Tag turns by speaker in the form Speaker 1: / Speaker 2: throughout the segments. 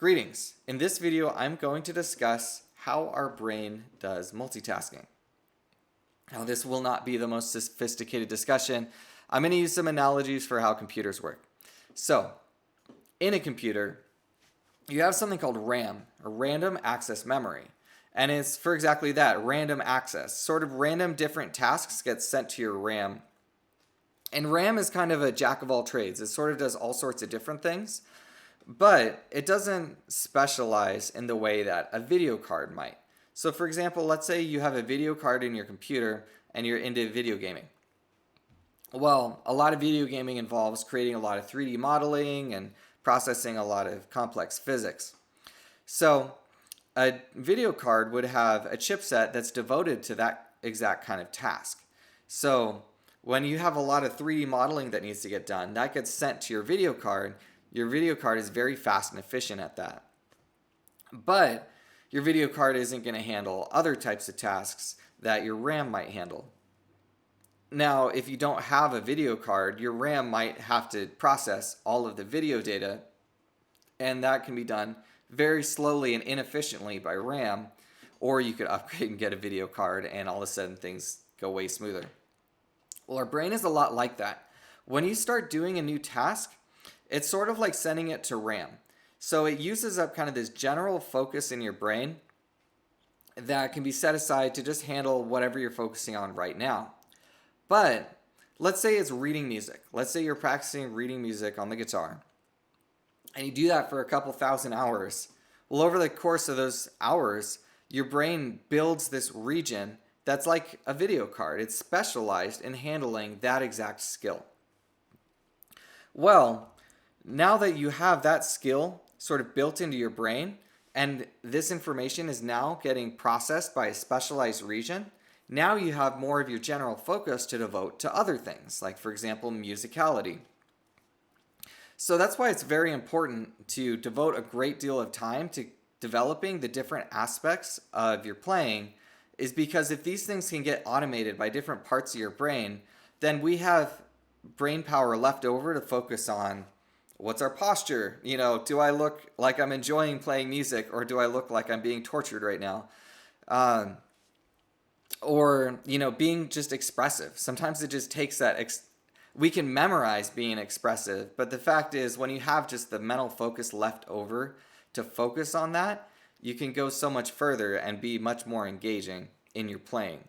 Speaker 1: Greetings. In this video, I'm going to discuss how our brain does multitasking. Now, this will not be the most sophisticated discussion. I'm going to use some analogies for how computers work. So, in a computer, you have something called RAM, or random access memory. And it's for exactly that, random access. Sort of random different tasks get sent to your RAM. And RAM is kind of a jack of all trades. It sort of does all sorts of different things. But it doesn't specialize in the way that a video card might. So for example, let's say you have a video card in your computer and you're into video gaming. Well, a lot of video gaming involves creating a lot of 3D modeling and processing a lot of complex physics. So a video card would have a chipset that's devoted to that exact kind of task. So when you have a lot of 3D modeling that needs to get done, that gets sent to your video card. Your video card is very fast and efficient at that. But your video card isn't going to handle other types of tasks that your RAM might handle. Now, if you don't have a video card, your RAM might have to process all of the video data, and that can be done very slowly and inefficiently by RAM, or you could upgrade and get a video card and all of a sudden things go way smoother. Well, our brain is a lot like that. When you start doing a new task, it's sort of like sending it to RAM. So it uses up kind of this general focus in your brain that can be set aside to just handle whatever you're focusing on right now. But let's say it's reading music. Let's say you're practicing reading music on the guitar. And you do that for a couple thousand hours. Well, over the course of those hours, your brain builds this region that's like a video card. It's specialized in handling that exact skill. Well, now that you have that skill sort of built into your brain, and this information is now getting processed by a specialized region, now you have more of your general focus to devote to other things, like for example, musicality. So that's why it's very important to devote a great deal of time to developing the different aspects of your playing, is because if these things can get automated by different parts of your brain, then we have brain power left over to focus on what's our posture? Do I look like I'm enjoying playing music, or do I look like I'm being tortured right now? Or being just expressive. Sometimes it just takes that. We can memorize being expressive, but the fact is, when you have just the mental focus left over to focus on that, you can go so much further and be much more engaging in your playing.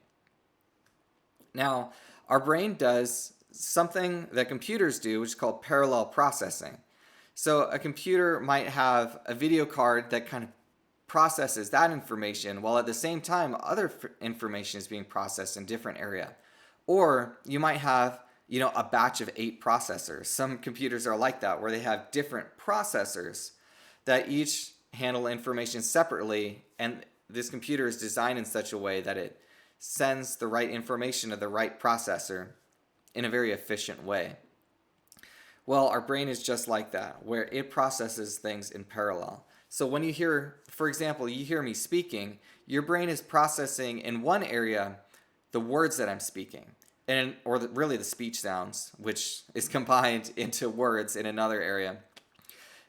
Speaker 1: Now, our brain does something that computers do, which is called parallel processing. So a computer might have a video card that kind of processes that information, while at the same time other information is being processed in a different area. Or you might have a batch of 8 processors. Some computers are like that, where they have different processors that each handle information separately, and this computer is designed in such a way that it sends the right information to the right processor in a very efficient way. Well, our brain is just like that, where it processes things in parallel. So when you hear, for example, you hear me speaking, your brain is processing in one area the words that I'm speaking, really the speech sounds, which is combined into words in another area.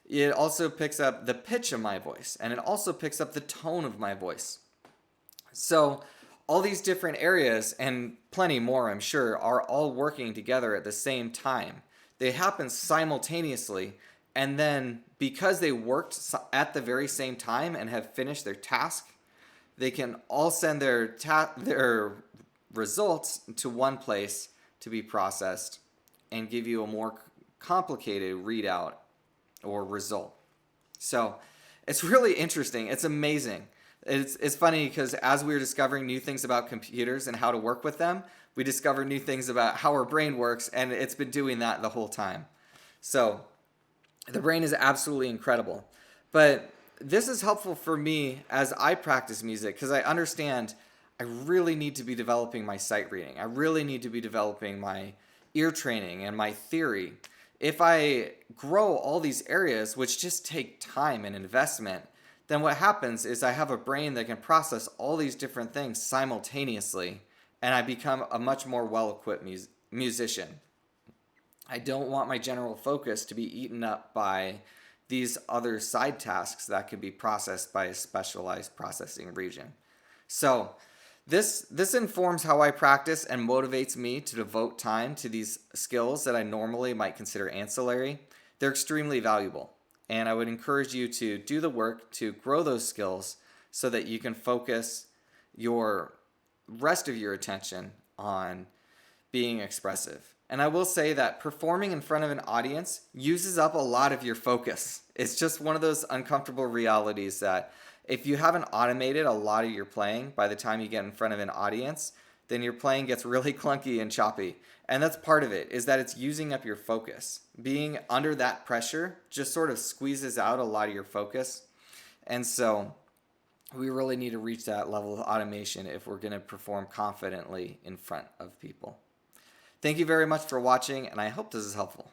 Speaker 1: It also picks up the pitch of my voice, and it also picks up the tone of my voice. So all these different areas, and plenty more I'm sure, are all working together at the same time. They happen simultaneously, and then because they worked at the very same time and have finished their task, they can all send their results to one place to be processed and give you a more complicated readout or result. So it's really interesting. It's amazing. It's funny because as we were discovering new things about computers and how to work with them, we discovered new things about how our brain works, and it's been doing that the whole time. So the brain is absolutely incredible. But this is helpful for me as I practice music, because I understand I really need to be developing my sight reading. I really need to be developing my ear training and my theory. If I grow all these areas, which just take time and investment, then what happens is I have a brain that can process all these different things simultaneously, and I become a much more well-equipped musician. I don't want my general focus to be eaten up by these other side tasks that could be processed by a specialized processing region. So this informs how I practice and motivates me to devote time to these skills that I normally might consider ancillary. They're extremely valuable, and I would encourage you to do the work to grow those skills so that you can focus your rest of your attention on being expressive. And I will say that performing in front of an audience uses up a lot of your focus. It's just one of those uncomfortable realities that if you haven't automated a lot of your playing by the time you get in front of an audience, then your playing gets really clunky and choppy. And that's part of it, is that it's using up your focus. Being under that pressure just sort of squeezes out a lot of your focus. And so we really need to reach that level of automation if we're going to perform confidently in front of people. Thank you very much for watching, and I hope this is helpful.